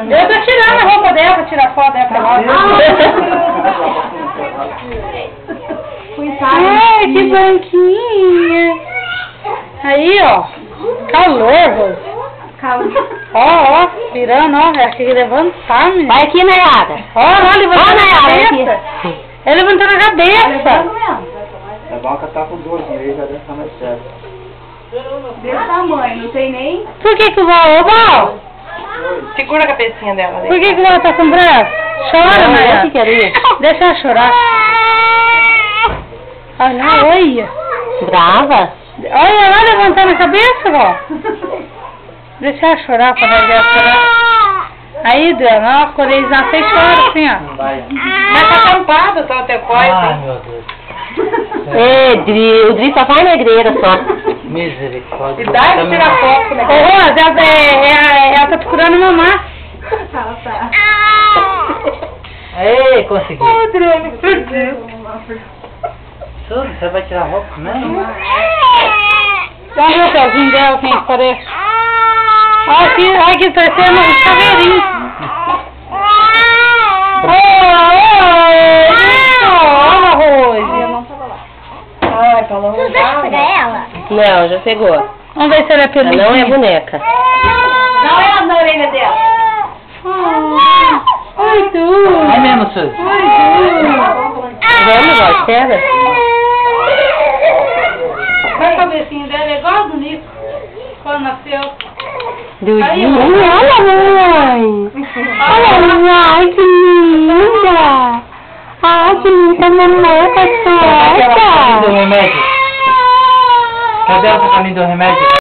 Eu tô tirando a roupa dela, tirar foto dela pra lá. Ai, que branquinha. Aí, ó. Calor, Rose. Ó, virando, ó. É aqui levantar, menina. Vai aqui, Nayara. Ó, levantando a cabeça. Ele levantando a cabeça. A vaca tá com 2 meses, já deve estar mais certo. Desse tamanho, não tem nem... Por que o Val? Segura a cabecinha dela. Por que o Val tá com braço? Chora, Nayara. Deixa ela chorar. Olha. Brava? Olha ela levantando a cabeça, Val. Deixa ela chorar pra nós ver ela chorar. Aí, Adriana, ó, quando eles nascem, chora assim, ó. Mas tá tampado, tá até quase. Ai, meu Deus. O Dri só vai negreira só. Misericórdia. E dá e tira foto, né? Ô, Rose, ela tá procurando mamar. Tá. Ei, consegui. Ô, Adriana, perdeu. Você vai tirar a roupa mesmo? Olha o pezinho dela, assim, que parece. Olha aqui, parecendo um chaveirinho. Olha, Rose. Ai, falou. Você vai pegar ela? Não, já pegou. Vamos ver se ela é Ela peluda. não é boneca. Dá ela na orelha dela. Oi, tu. É mesmo, Suzy? Vamos, ó, espera. A cabecinha dela é igual a do Nico, quando nasceu. Dudinho. Olha, mãe. ai, que linda. Ai, que linda boneca Cadê ela sueca. do remédio? Cadê essa caminho do remédio?